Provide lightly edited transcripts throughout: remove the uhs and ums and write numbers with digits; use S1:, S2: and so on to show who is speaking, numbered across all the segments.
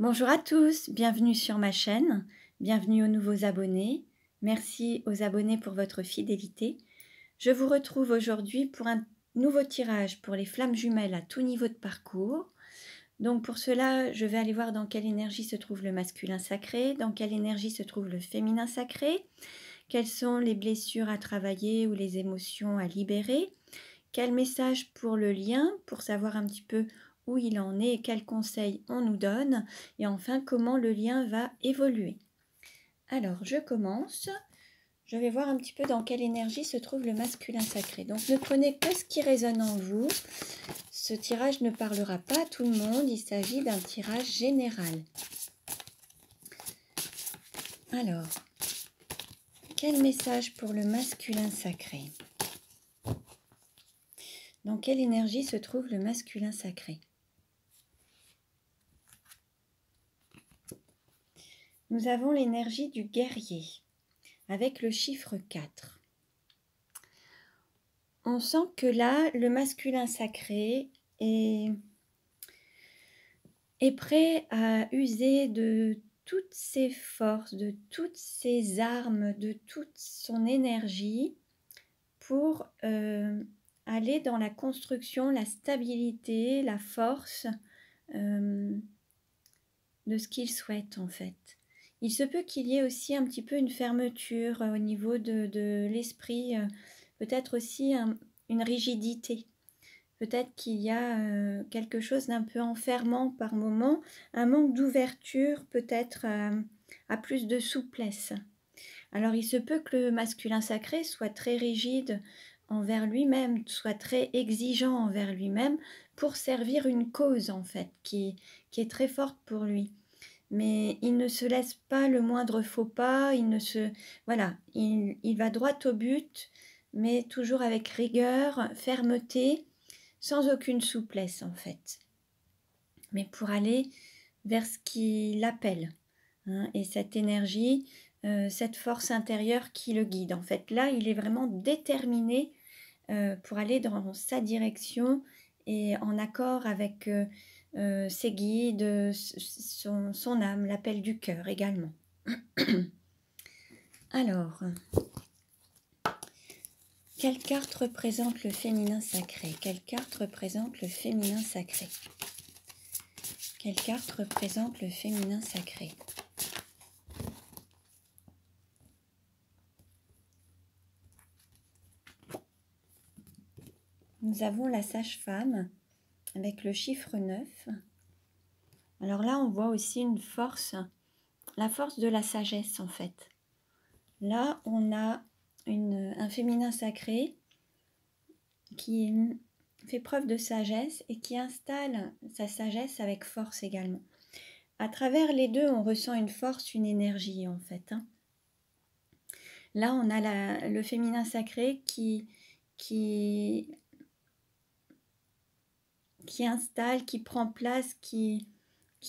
S1: Bonjour à tous, bienvenue sur ma chaîne, bienvenue aux nouveaux abonnés. Merci aux abonnés pour votre fidélité. Je vous retrouve aujourd'hui pour un nouveau tirage pour les flammes jumelles à tout niveau de parcours. Donc pour cela, je vais aller voir dans quelle énergie se trouve le masculin sacré, dans quelle énergie se trouve le féminin sacré, quelles sont les blessures à travailler ou les émotions à libérer, quel message pour le lien, pour savoir un petit peu où il en est et quels conseils on nous donne, et enfin comment le lien va évoluer. Alors je commence, je vais voir un petit peu dans quelle énergie se trouve le masculin sacré. Donc ne prenez que ce qui résonne en vous, ce tirage ne parlera pas à tout le monde, il s'agit d'un tirage général. Alors, quel message pour le masculin sacré? Dans quelle énergie se trouve le masculin sacré? Nous avons l'énergie du guerrier, avec le chiffre 4. On sent que là, le masculin sacré est prêt à user de toutes ses forces, de toutes ses armes, de toute son énergie pour aller dans la construction, la stabilité, la force de ce qu'il souhaite en fait. Il se peut qu'il y ait aussi un petit peu une fermeture au niveau de l'esprit, peut-être aussi une rigidité. Peut-être qu'il y a quelque chose d'un peu enfermant par moment, un manque d'ouverture peut-être à plus de souplesse. Alors il se peut que le masculin sacré soit très rigide envers lui-même, soit très exigeant envers lui-même pour servir une cause en fait, qui est très forte pour lui. Mais il ne se laisse pas le moindre faux pas, voilà, il va droit au but, mais toujours avec rigueur, fermeté, sans aucune souplesse en fait. Mais pour aller vers ce qui l'appelle, hein, et cette énergie, cette force intérieure qui le guide. En fait, là, il est vraiment déterminé pour aller dans sa direction et en accord avec ses guides, son âme, l'appel du cœur également. Alors, quelle carte représente le féminin sacré? Quelle carte représente le féminin sacré? Quelle carte représente le féminin sacré? Nous avons la sage-femme avec le chiffre 9. Alors là, on voit aussi une force, la force de la sagesse en fait. Là, on a un féminin sacré qui fait preuve de sagesse et qui installe sa sagesse avec force également. À travers les deux, on ressent une force, une énergie en fait. Là, on a le féminin sacré qui installe, qui prend place, qui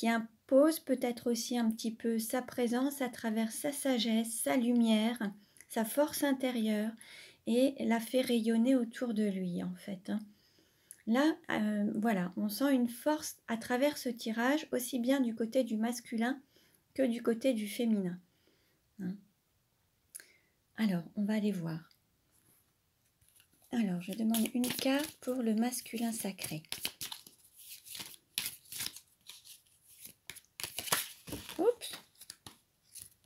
S1: impose peut-être aussi un petit peu sa présence à travers sa sagesse, sa lumière, sa force intérieure et la fait rayonner autour de lui en fait. Là, voilà, on sent une force à travers ce tirage, aussi bien du côté du masculin que du côté du féminin. Alors, on va aller voir. Alors, je demande une carte pour le masculin sacré. Oups.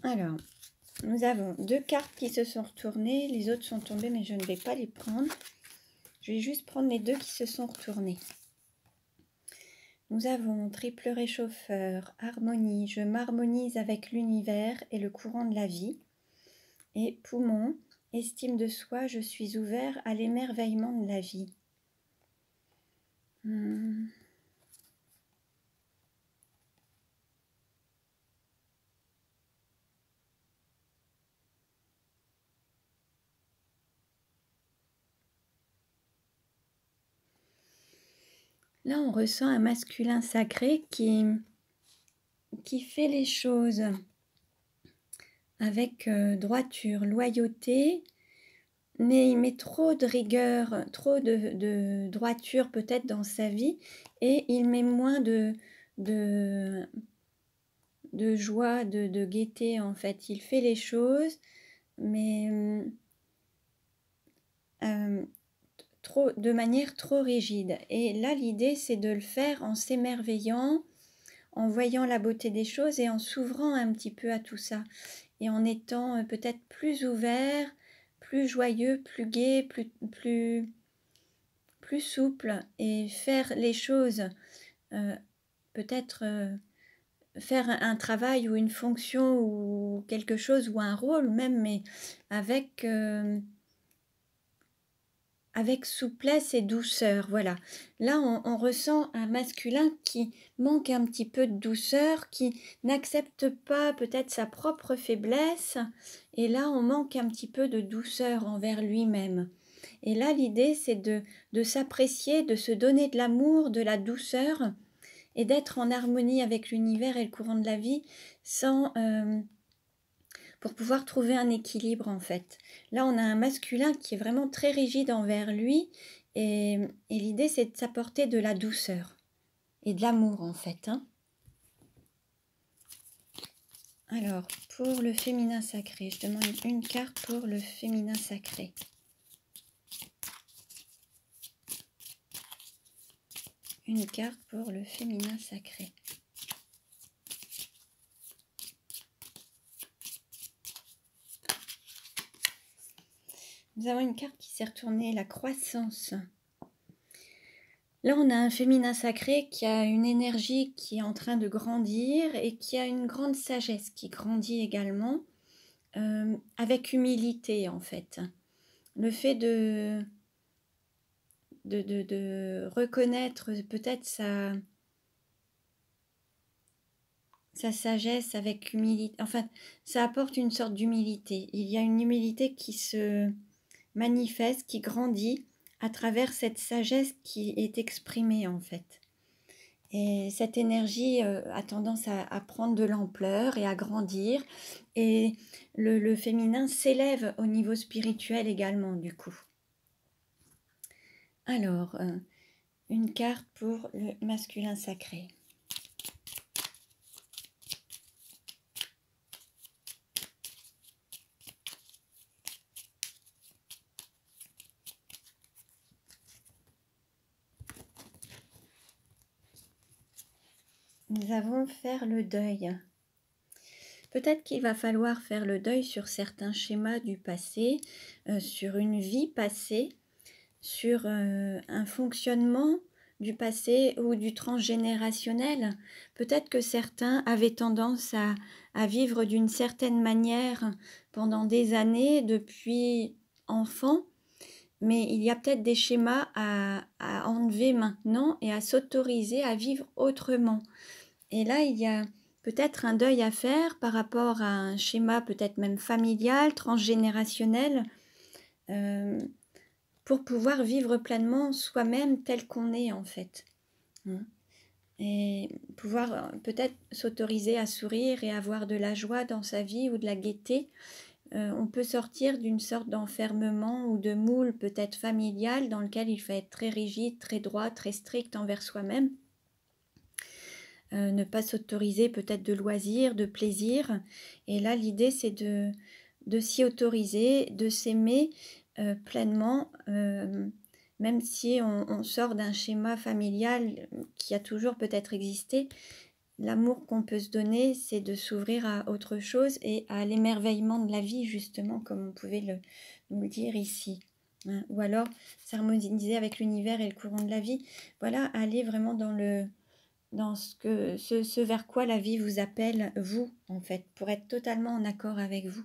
S1: Alors, nous avons deux cartes qui se sont retournées. Les autres sont tombées, mais je ne vais pas les prendre. Je vais juste prendre les deux qui se sont retournées. Nous avons triple réchauffeur, harmonie, je m'harmonise avec l'univers et le courant de la vie. Et poumon, estime de soi, je suis ouvert à l'émerveillement de la vie. Là, on ressent un masculin sacré qui fait les choses avec droiture, loyauté, mais il met trop de rigueur, trop de droiture peut-être dans sa vie, et il met moins de de joie, de gaieté en fait. Il fait les choses, mais de manière trop rigide. Et là, l'idée, c'est de le faire en s'émerveillant, en voyant la beauté des choses et en s'ouvrant un petit peu à tout ça. Et en étant peut-être plus ouvert, plus joyeux, plus gai, plus souple. Et faire les choses, peut-être faire un travail ou une fonction ou quelque chose ou un rôle même, mais avec souplesse et douceur, voilà. Là, on ressent un masculin qui manque un petit peu de douceur, qui n'accepte pas peut-être sa propre faiblesse, et là, on manque un petit peu de douceur envers lui-même. Et là, l'idée, c'est de s'apprécier, de se donner de l'amour, de la douceur, et d'être en harmonie avec l'univers et le courant de la vie, sans... pour pouvoir trouver un équilibre en fait. Là, on a un masculin qui est vraiment très rigide envers lui et l'idée, c'est de s'apporter de la douceur et de l'amour en fait. Hein. Alors, pour le féminin sacré, je demande une carte pour le féminin sacré. Une carte pour le féminin sacré. Nous avons une carte qui s'est retournée, la croissance. Là, on a un féminin sacré qui a une énergie qui est en train de grandir et qui a une grande sagesse qui grandit également, avec humilité en fait. Le fait de reconnaître peut-être sa sagesse avec humilité, enfin, ça apporte une sorte d'humilité. Il y a une humilité qui se manifeste, qui grandit à travers cette sagesse qui est exprimée en fait. Et cette énergie a tendance à prendre de l'ampleur et à grandir. Et le féminin s'élève au niveau spirituel également du coup. Alors, une carte pour le masculin sacré. Nous allons faire le deuil. Peut-être qu'il va falloir faire le deuil sur certains schémas du passé, sur une vie passée, sur un fonctionnement du passé ou du transgénérationnel. Peut-être que certains avaient tendance à vivre d'une certaine manière pendant des années depuis enfant, mais il y a peut-être des schémas à enlever maintenant et à s'autoriser à vivre autrement. Et là, il y a peut-être un deuil à faire par rapport à un schéma peut-être même familial, transgénérationnel, pour pouvoir vivre pleinement soi-même tel qu'on est en fait. Et pouvoir peut-être s'autoriser à sourire et avoir de la joie dans sa vie ou de la gaieté. On peut sortir d'une sorte d'enfermement ou de moule peut-être familial dans lequel il faut être très rigide, très droit, très strict envers soi-même. Ne pas s'autoriser peut-être de loisirs, de plaisir. Et là, l'idée, c'est de s'y autoriser, de s'aimer pleinement, même si on sort d'un schéma familial qui a toujours peut-être existé. L'amour qu'on peut se donner, c'est de s'ouvrir à autre chose et à l'émerveillement de la vie, justement, comme on pouvait nous le dire ici. Hein. Ou alors s'harmoniser avec l'univers et le courant de la vie. Voilà, aller vraiment dans ce vers quoi la vie vous appelle, vous, en fait, pour être totalement en accord avec vous.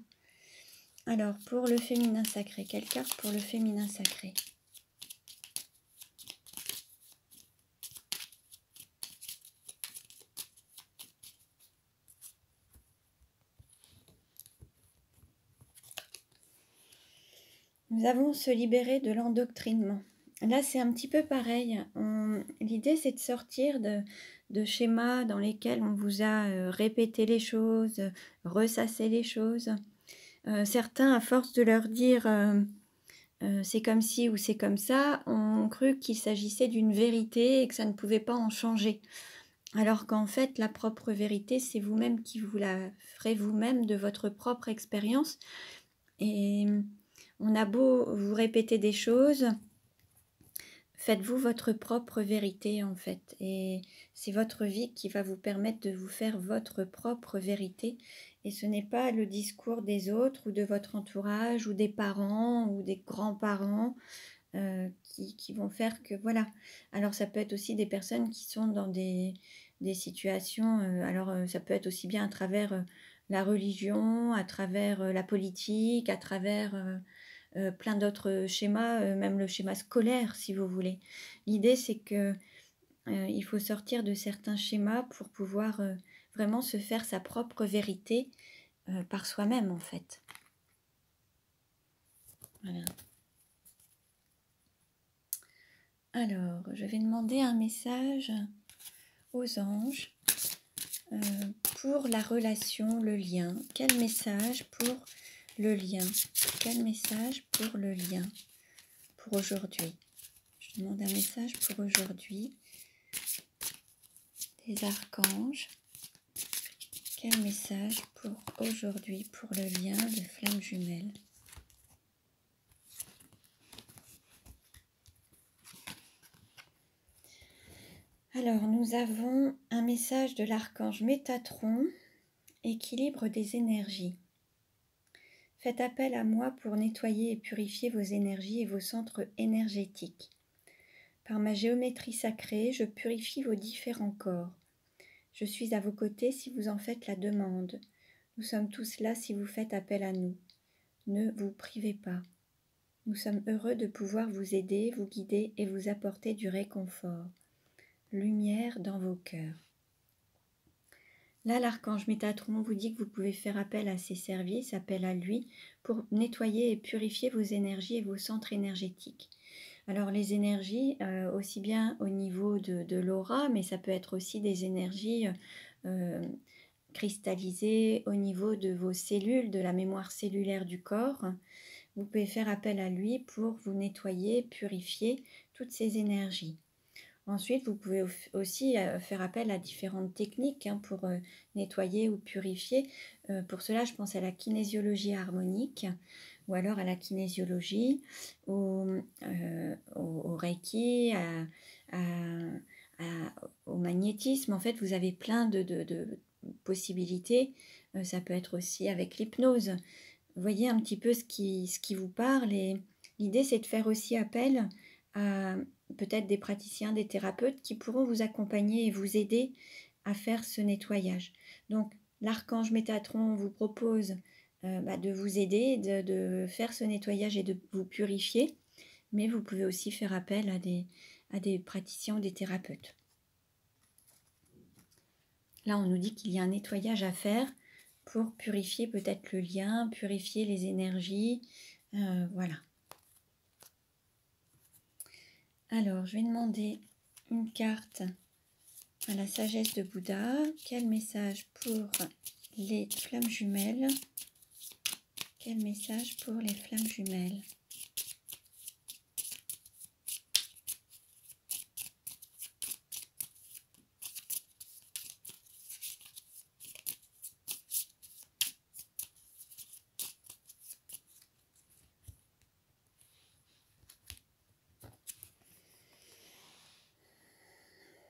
S1: Alors, pour le féminin sacré, quelle carte pour le féminin sacré ? Nous avons se libérer de l'endoctrinement. Là, c'est un petit peu pareil. L'idée, c'est de sortir de schémas dans lesquels on vous a répété les choses, ressassé les choses. Certains, à force de leur dire c'est comme ci ou c'est comme ça, ont cru qu'il s'agissait d'une vérité et que ça ne pouvait pas en changer. Alors qu'en fait, la propre vérité, c'est vous-même qui vous la ferez vous-même de votre propre expérience. Et on a beau vous répéter des choses, faites-vous votre propre vérité en fait. Et c'est votre vie qui va vous permettre de vous faire votre propre vérité. Et ce n'est pas le discours des autres ou de votre entourage ou des parents ou des grands-parents qui vont faire que voilà. Alors ça peut être aussi des personnes qui sont dans des situations, ça peut être aussi bien à travers la religion, à travers la politique, à travers plein d'autres schémas, même le schéma scolaire si vous voulez. L'idée c'est que il faut sortir de certains schémas pour pouvoir vraiment se faire sa propre vérité par soi-même en fait. Voilà. Alors, je vais demander un message aux anges pour la relation, le lien. Quel message pour le lien? Quel message pour le lien pour aujourd'hui? Je demande un message pour aujourd'hui des archanges. Quel message pour aujourd'hui pour le lien de flammes jumelles? Alors, nous avons un message de l'archange Métatron, équilibre des énergies. Faites appel à moi pour nettoyer et purifier vos énergies et vos centres énergétiques. Par ma géométrie sacrée, je purifie vos différents corps. Je suis à vos côtés si vous en faites la demande. Nous sommes tous là si vous faites appel à nous. Ne vous privez pas. Nous sommes heureux de pouvoir vous aider, vous guider et vous apporter du réconfort. Lumière dans vos cœurs. Là, l'archange Métatron vous dit que vous pouvez faire appel à ses services, appel à lui, pour nettoyer et purifier vos énergies et vos centres énergétiques. Alors les énergies, aussi bien au niveau de l'aura, mais ça peut être aussi des énergies cristallisées au niveau de vos cellules, de la mémoire cellulaire du corps. Vous pouvez faire appel à lui pour vous nettoyer, purifier toutes ces énergies. Ensuite, vous pouvez aussi faire appel à différentes techniques pour nettoyer ou purifier. Pour cela, je pense à la kinésiologie harmonique ou alors à la kinésiologie, au Reiki, au magnétisme. En fait, vous avez plein de possibilités. Ça peut être aussi avec l'hypnose. Voyez un petit peu ce qui vous parle. Et l'idée, c'est de faire aussi appel à peut-être des praticiens, des thérapeutes qui pourront vous accompagner et vous aider à faire ce nettoyage. Donc, l'archange Métatron vous propose de vous aider, de faire ce nettoyage et de vous purifier, mais vous pouvez aussi faire appel à des praticiens ou des thérapeutes. Là, on nous dit qu'il y a un nettoyage à faire pour purifier peut-être le lien, purifier les énergies, voilà. Alors, je vais demander une carte à la sagesse de Bouddha. Quel message pour les flammes jumelles? Quel message pour les flammes jumelles?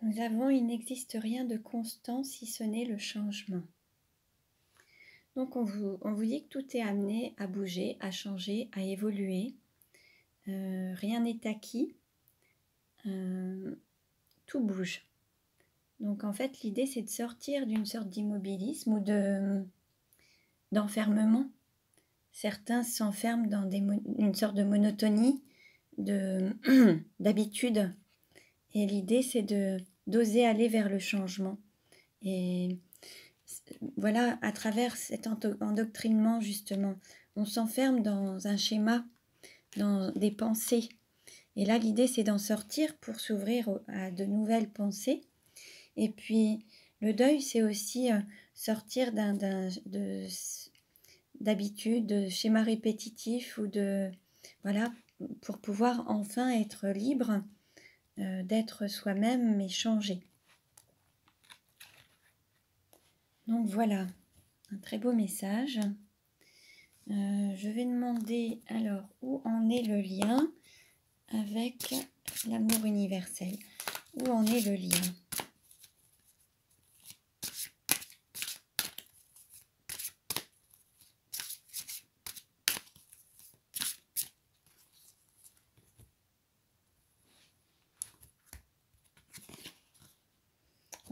S1: Nous avons, il n'existe rien de constant si ce n'est le changement. Donc on vous dit que tout est amené à bouger, à changer, à évoluer. Rien n'est acquis. Tout bouge. Donc en fait l'idée c'est de sortir d'une sorte d'immobilisme ou d'enfermement. Certains s'enferment dans une sorte de monotonie, d'habitude. Et l'idée c'est d'oser aller vers le changement. Et voilà, à travers cet endoctrinement justement, on s'enferme dans un schéma, dans des pensées. Et là, l'idée, c'est d'en sortir pour s'ouvrir à de nouvelles pensées. Et puis, le deuil, c'est aussi sortir d'habitudes, de schémas répétitifs ou voilà, pour pouvoir enfin être libre d'être soi-même mais changer. Donc voilà, un très beau message. Je vais demander alors où en est le lien avec l'amour universel. Où en est le lien?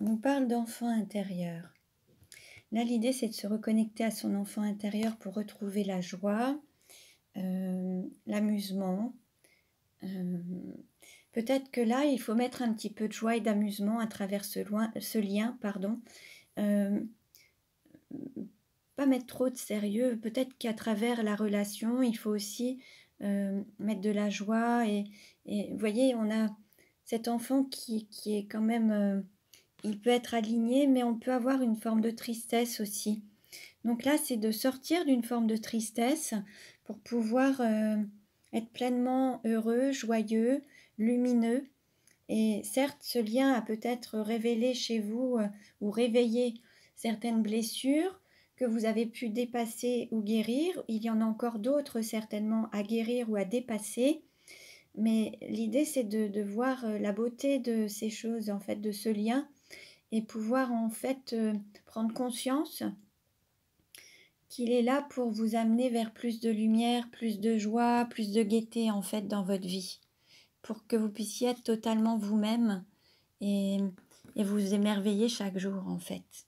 S1: On nous parle d'enfant intérieur. Là, l'idée, c'est de se reconnecter à son enfant intérieur pour retrouver la joie, l'amusement. Peut-être que là, il faut mettre un petit peu de joie et d'amusement à travers ce lien. Pas mettre trop de sérieux. Peut-être qu'à travers la relation, il faut aussi mettre de la joie. Et vous voyez, on a cet enfant qui est quand même... il peut être aligné, mais on peut avoir une forme de tristesse aussi. Donc là, c'est de sortir d'une forme de tristesse pour pouvoir être pleinement heureux, joyeux, lumineux. Et certes, ce lien a peut-être révélé chez vous ou réveillé certaines blessures que vous avez pu dépasser ou guérir. Il y en a encore d'autres certainement à guérir ou à dépasser. Mais l'idée, c'est de voir la beauté de ces choses, en fait, de ce lien, et pouvoir en fait prendre conscience qu'il est là pour vous amener vers plus de lumière, plus de joie, plus de gaieté en fait dans votre vie, pour que vous puissiez être totalement vous-même et vous émerveiller chaque jour en fait.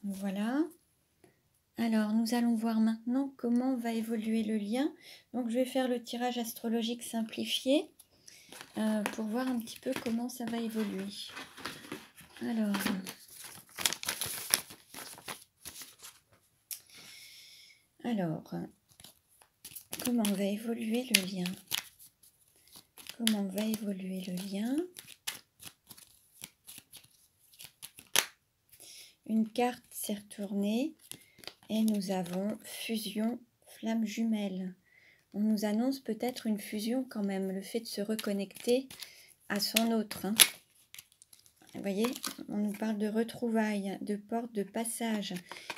S1: Voilà. Alors nous allons voir maintenant comment va évoluer le lien. Donc je vais faire le tirage astrologique simplifié pour voir un petit peu comment ça va évoluer. Alors, comment va évoluer le lien? Comment va évoluer le lien? Une carte s'est retournée et nous avons fusion, flamme jumelle. On nous annonce peut-être une fusion quand même, le fait de se reconnecter à son autre. Vous voyez, on nous parle de retrouvailles, de porte, de passage.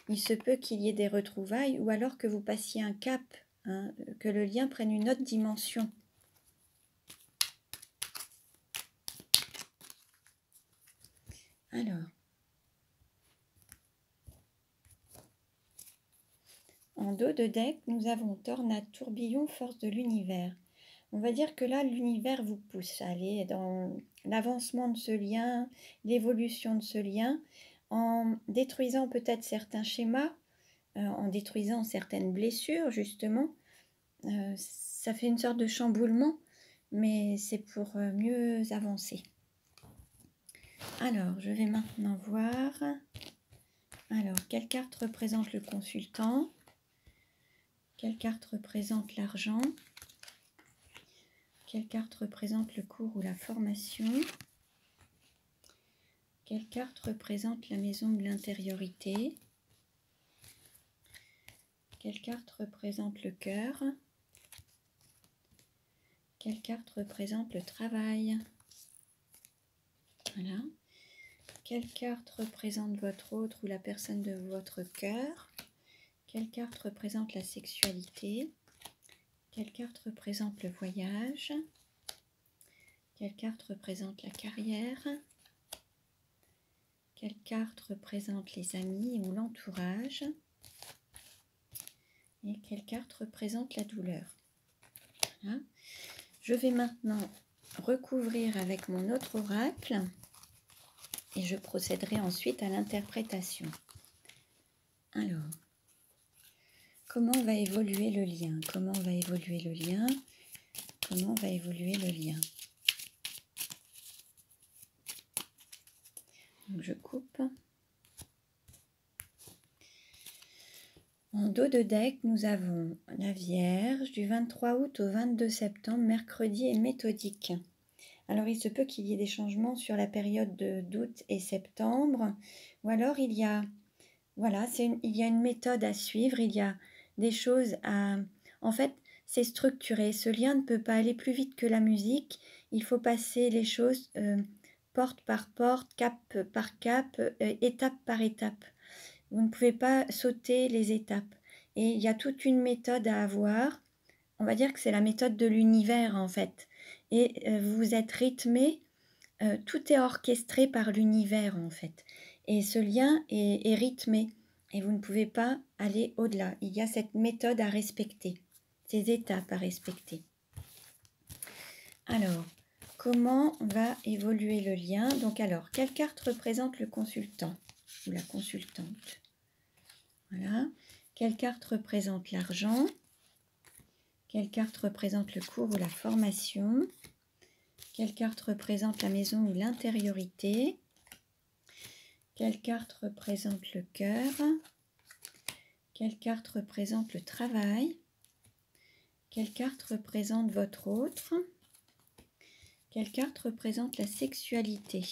S1: Il se peut qu'il y ait des retrouvailles ou alors que vous passiez un cap, que le lien prenne une autre dimension. Alors, en dos de deck, nous avons tornade, tourbillon, force de l'univers. On va dire que là, l'univers vous pousse à aller dans l'avancement de ce lien, l'évolution de ce lien, en détruisant peut-être certains schémas, en détruisant certaines blessures, justement. Ça fait une sorte de chamboulement, mais c'est pour mieux avancer. Alors, je vais maintenant voir. Alors, quelle carte représente le consultant? Quelle carte représente l'argent? Quelle carte représente le cours ou la formation? Quelle carte représente la maison de l'intériorité? Quelle carte représente le cœur? Quelle carte représente le travail? Voilà. Quelle carte représente votre autre ou la personne de votre cœur? Quelle carte représente la sexualité? Quelle carte représente le voyage? Quelle carte représente la carrière? Quelle carte représente les amis ou l'entourage? Et quelle carte représente la douleur? Voilà. Je vais maintenant recouvrir avec mon autre oracle et je procéderai ensuite à l'interprétation. Alors, comment va évoluer le lien? Comment va évoluer le lien? Comment va évoluer le lien? Donc je coupe. En dos de deck, nous avons la Vierge du 23 août au 22 septembre, mercredi et méthodique. Alors, il se peut qu'il y ait des changements sur la période d'août et septembre, ou alors il y a, voilà, il y a une méthode à suivre, il y a des choses à... En fait, c'est structuré. Ce lien ne peut pas aller plus vite que la musique. Il faut passer les choses porte par porte, cap par cap, étape par étape. Vous ne pouvez pas sauter les étapes. Et il y a toute une méthode à avoir. On va dire que c'est la méthode de l'univers en fait. Et vous êtes rythmé, tout est orchestré par l'univers en fait. Et ce lien est rythmé. Et vous ne pouvez pas aller au-delà. Il y a cette méthode à respecter, ces étapes à respecter. Alors, comment va évoluer le lien? Donc alors, quelle carte représente le consultant ou la consultante? Voilà. Quelle carte représente l'argent? Quelle carte représente le cours ou la formation? Quelle carte représente la maison ou l'intériorité? Quelle carte représente le cœur? Quelle carte représente le travail? Quelle carte représente votre autre? Quelle carte représente la sexualité?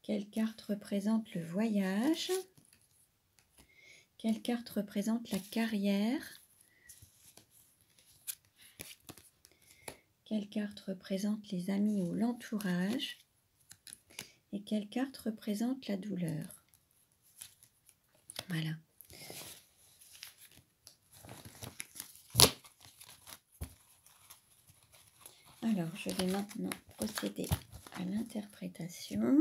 S1: Quelle carte représente le voyage? Quelle carte représente la carrière? Quelle carte représente les amis ou l'entourage? Et quelle carte représente la douleur? Voilà. Alors, je vais maintenant procéder à l'interprétation.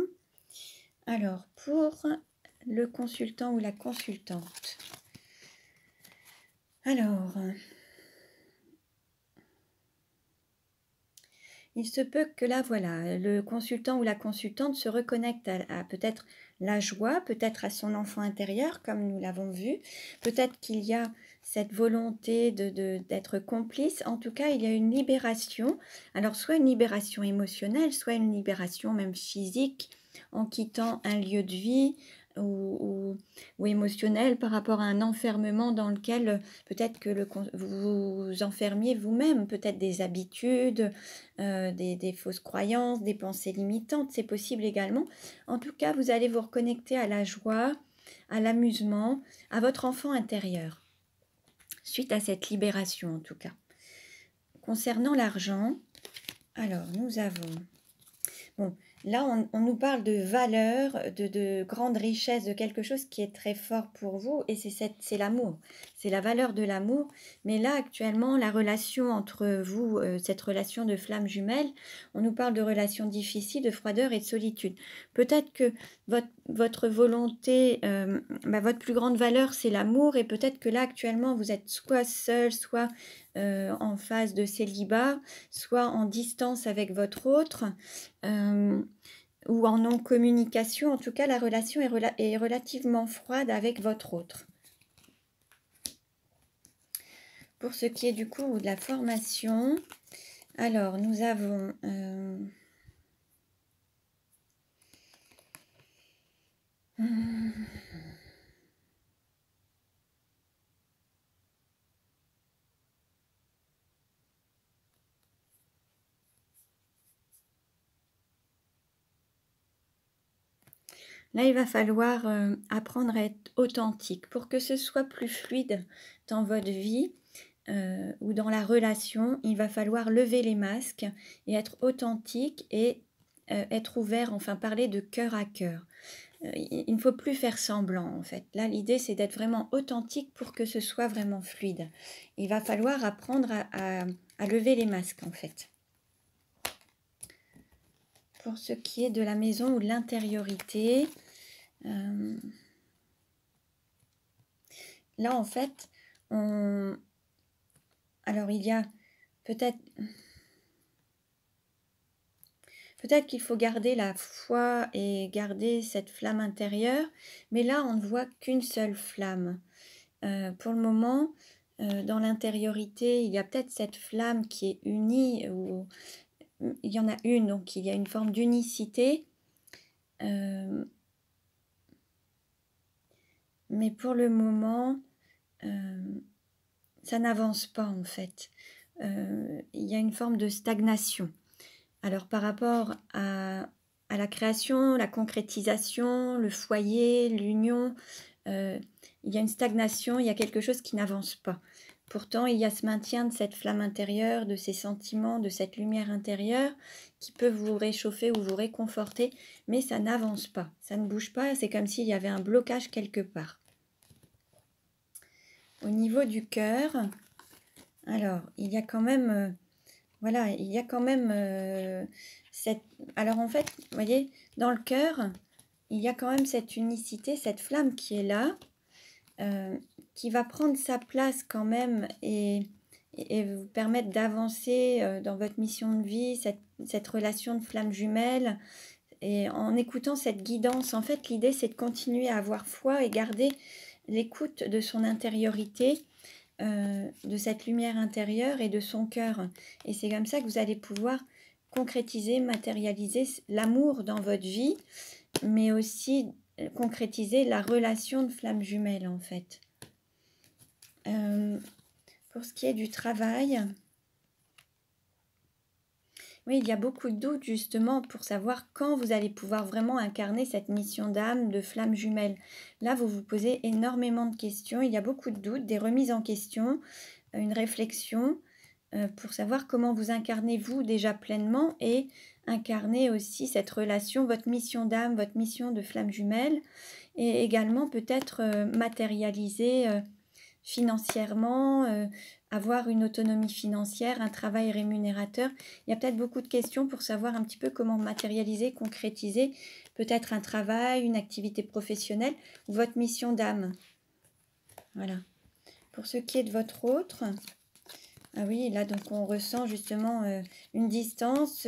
S1: Alors, pour le consultant ou la consultante. Alors, il se peut que là, voilà, le consultant ou la consultante se reconnecte à peut-être la joie, peut-être à son enfant intérieur, comme nous l'avons vu. Peut-être qu'il y a cette volonté d'être complice. En tout cas, il y a une libération. Alors, soit une libération émotionnelle, soit une libération même physique, en quittant un lieu de vie ou émotionnel par rapport à un enfermement dans lequel peut-être que vous vous enfermiez vous-même, peut-être des habitudes, des fausses croyances, des pensées limitantes, c'est possible également. En tout cas, vous allez vous reconnecter à la joie, à l'amusement, à votre enfant intérieur, suite à cette libération en tout cas. Concernant l'argent, alors nous avons... Bon, là, on nous parle de valeur, de grande richesse, de quelque chose qui est très fort pour vous, et c'est l'amour, c'est la valeur de l'amour. Mais là, actuellement, la relation entre vous, cette relation de flamme jumelle, on nous parle de relations difficiles, de froideur et de solitude. Peut-être que votre volonté, votre plus grande valeur, c'est l'amour, et peut-être que là, actuellement, vous êtes soit seul, soit en phase de célibat, soit en distance avec votre autre, ou en non-communication. En tout cas, la relation est relativement froide avec votre autre. Pour ce qui est du coup de la formation, alors nous avons... Là, il va falloir apprendre à être authentique pour que ce soit plus fluide dans votre vie ou dans la relation. Il va falloir lever les masques et être authentique et être ouvert, enfin parler de cœur à cœur. Il ne faut plus faire semblant en fait. Là, l'idée, c'est d'être vraiment authentique pour que ce soit vraiment fluide. Il va falloir apprendre à lever les masques en fait. Pour ce qui est de la maison ou de l'intériorité, là en fait, alors il y a peut-être qu'il faut garder la foi et garder cette flamme intérieure, mais là on ne voit qu'une seule flamme. Pour le moment, dans l'intériorité, il y a peut-être cette flamme qui est unie, ou il y en a une, donc il y a une forme d'unicité. Mais pour le moment, ça n'avance pas en fait. Il y a une forme de stagnation. Alors par rapport à la création, la concrétisation, le foyer, l'union, il y a une stagnation, il y a quelque chose qui n'avance pas. Pourtant, il y a ce maintien de cette flamme intérieure, de ces sentiments, de cette lumière intérieure qui peut vous réchauffer ou vous réconforter, mais ça n'avance pas, ça ne bouge pas, c'est comme s'il y avait un blocage quelque part. Au niveau du cœur, alors, il y a quand même... voilà, il y a quand même cette... Alors en fait, vous voyez, dans le cœur, il y a quand même cette unicité, cette flamme qui est là, qui va prendre sa place quand même et vous permettre d'avancer dans votre mission de vie, cette relation de flamme jumelle. Et en écoutant cette guidance, en fait, l'idée, c'est de continuer à avoir foi et garder l'écoute de son intériorité, de cette lumière intérieure et de son cœur. Et c'est comme ça que vous allez pouvoir concrétiser, matérialiser l'amour dans votre vie, mais aussi concrétiser la relation de flamme jumelle, en fait. Pour ce qui est du travail, oui, il y a beaucoup de doutes justement pour savoir quand vous allez pouvoir vraiment incarner cette mission d'âme de flamme jumelle. Là, vous vous posez énormément de questions, il y a beaucoup de doutes, des remises en question, une réflexion pour savoir comment vous incarnez vous déjà pleinement et incarner aussi cette relation, votre mission d'âme, votre mission de flamme jumelle et également peut-être matérialiser financièrement, avoir une autonomie financière, un travail rémunérateur. Il y a peut-être beaucoup de questions pour savoir un petit peu comment matérialiser, concrétiser peut-être un travail, une activité professionnelle ou votre mission d'âme. Voilà. Pour ce qui est de votre autre, ah oui, là donc on ressent justement une distance,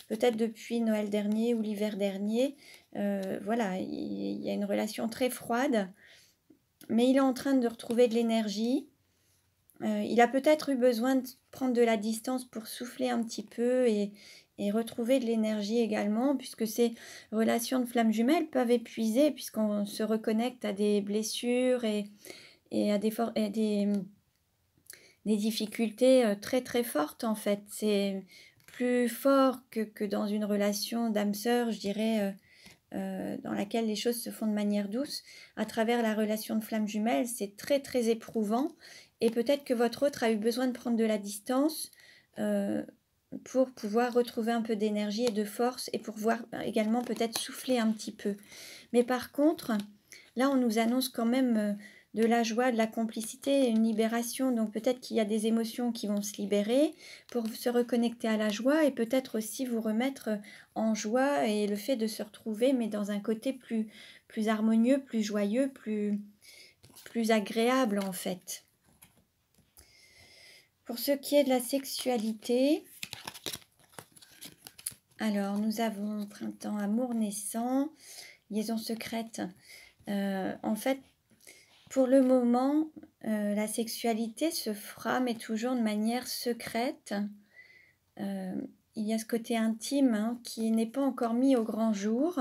S1: peut-être depuis Noël dernier ou l'hiver dernier. Voilà, il y a une relation très froide, mais il est en train de retrouver de l'énergie. Il a peut-être eu besoin de prendre de la distance pour souffler un petit peu et retrouver de l'énergie également, puisque ces relations de flammes jumelles peuvent épuiser, puisqu'on se reconnecte à des blessures et à des difficultés très très fortes en fait. C'est plus fort que dans une relation d'âme-sœur, je dirais, dans laquelle les choses se font de manière douce. À travers la relation de flamme jumelle, c'est très très éprouvant et peut-être que votre autre a eu besoin de prendre de la distance pour pouvoir retrouver un peu d'énergie et de force et pour pouvoir également peut-être souffler un petit peu. Mais par contre, là on nous annonce quand même de la joie, de la complicité, une libération, donc peut-être qu'il y a des émotions qui vont se libérer pour se reconnecter à la joie et peut-être aussi vous remettre en joie et le fait de se retrouver mais dans un côté plus harmonieux, plus joyeux, plus agréable en fait. Pour ce qui est de la sexualité, alors nous avons printemps, amour naissant, liaison secrète. En fait, pour le moment, la sexualité se fera, mais toujours de manière secrète. Il y a ce côté intime qui n'est pas encore mis au grand jour.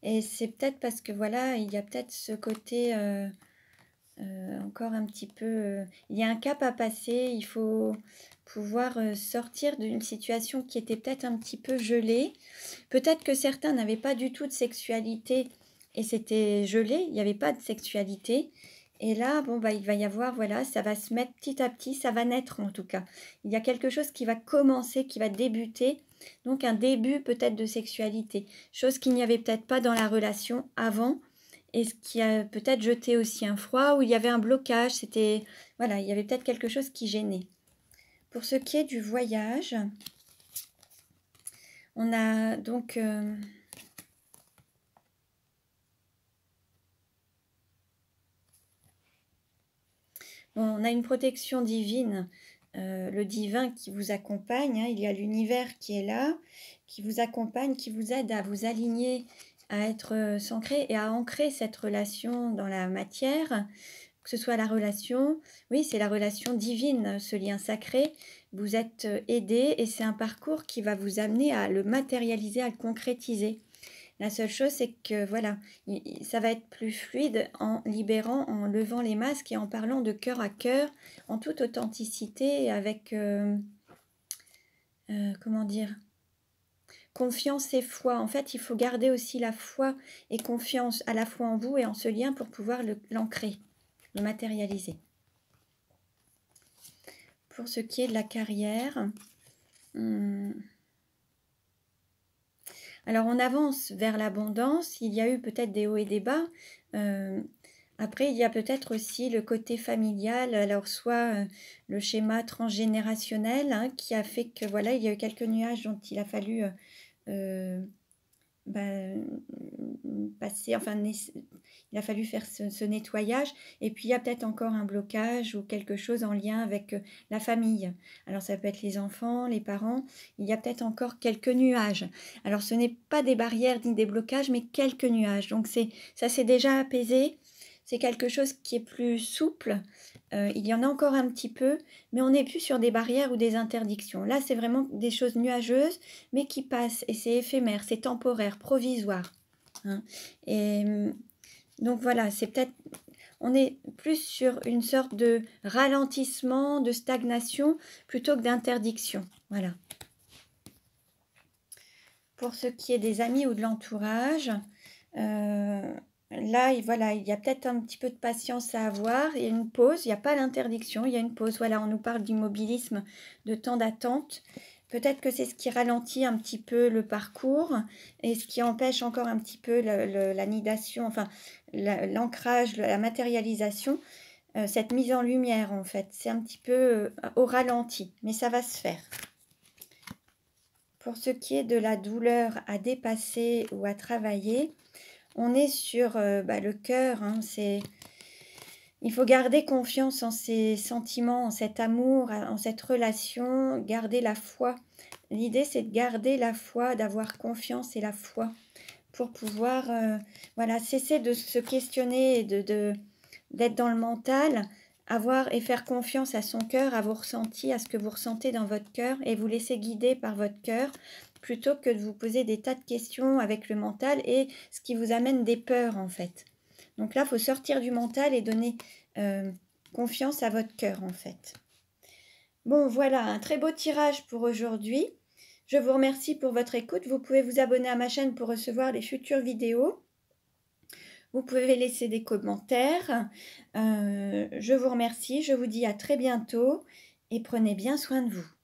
S1: Et c'est peut-être parce que voilà, il y a peut-être ce côté encore un petit peu... il y a un cap à passer, il faut pouvoir sortir d'une situation qui était peut-être un petit peu gelée. Peut-être que certains n'avaient pas du tout de sexualité et c'était gelé, il n'y avait pas de sexualité. Et là, bon, bah, il va y avoir, voilà, ça va se mettre petit à petit, ça va naître en tout cas. Il y a quelque chose qui va commencer, qui va débuter, donc un début peut-être de sexualité, chose qu'il n'y avait peut-être pas dans la relation avant, et ce qui a peut-être jeté aussi un froid, où il y avait un blocage, c'était, voilà, il y avait peut-être quelque chose qui gênait. Pour ce qui est du voyage, on a donc... on a une protection divine, le divin qui vous accompagne, il y a l'univers qui est là, qui vous accompagne, qui vous aide à vous aligner, à être centré et à ancrer cette relation dans la matière, que ce soit la relation, oui, c'est la relation divine, ce lien sacré, vous êtes aidé et c'est un parcours qui va vous amener à le matérialiser, à le concrétiser. La seule chose, c'est que voilà, ça va être plus fluide en libérant, en levant les masques et en parlant de cœur à cœur, en toute authenticité, avec, comment dire, confiance et foi. En fait, il faut garder aussi la foi et confiance à la fois en vous et en ce lien pour pouvoir l'ancrer, le matérialiser. Pour ce qui est de la carrière, alors on avance vers l'abondance, il y a eu peut-être des hauts et des bas. Après, il y a peut-être aussi le côté familial, alors soit le schéma transgénérationnel hein, qui a fait que voilà, il y a eu quelques nuages dont il a fallu passer, enfin il a fallu faire ce nettoyage, et puis il y a peut-être encore un blocage ou quelque chose en lien avec la famille. Alors ça peut être les enfants, les parents, il y a peut-être encore quelques nuages. Alors ce n'est pas des barrières ni des blocages, mais quelques nuages. Donc ça s'est déjà apaisé, c'est quelque chose qui est plus souple. Il y en a encore un petit peu, mais on n'est plus sur des barrières ou des interdictions. Là, c'est vraiment des choses nuageuses, mais qui passent, et c'est éphémère, c'est temporaire, provisoire. Hein. Et donc voilà, c'est peut-être, on est plus sur une sorte de ralentissement, de stagnation, plutôt que d'interdiction. Voilà. Pour ce qui est des amis ou de l'entourage, là, voilà, il y a peut-être un petit peu de patience à avoir. Il y a une pause, il n'y a pas l'interdiction, il y a une pause. Voilà, on nous parle d'immobilisme, de temps d'attente. Peut-être que c'est ce qui ralentit un petit peu le parcours et ce qui empêche encore un petit peu la nidation, enfin l'ancrage, la matérialisation, cette mise en lumière en fait. C'est un petit peu au ralenti, mais ça va se faire. Pour ce qui est de la douleur à dépasser ou à travailler, on est sur le cœur, hein, il faut garder confiance en ses sentiments, en cet amour, en cette relation, garder la foi. L'idée, c'est de garder la foi, d'avoir confiance et la foi pour pouvoir voilà, cesser de se questionner et d'être dans le mental, avoir et faire confiance à son cœur, à vos ressentis, à ce que vous ressentez dans votre cœur et vous laisser guider par votre cœur plutôt que de vous poser des tas de questions avec le mental et ce qui vous amène des peurs en fait. Donc là, il faut sortir du mental et donner confiance à votre cœur en fait. Bon, voilà, un très beau tirage pour aujourd'hui. Je vous remercie pour votre écoute. Vous pouvez vous abonner à ma chaîne pour recevoir les futures vidéos. Vous pouvez laisser des commentaires. Je vous remercie. Je vous dis à très bientôt et prenez bien soin de vous.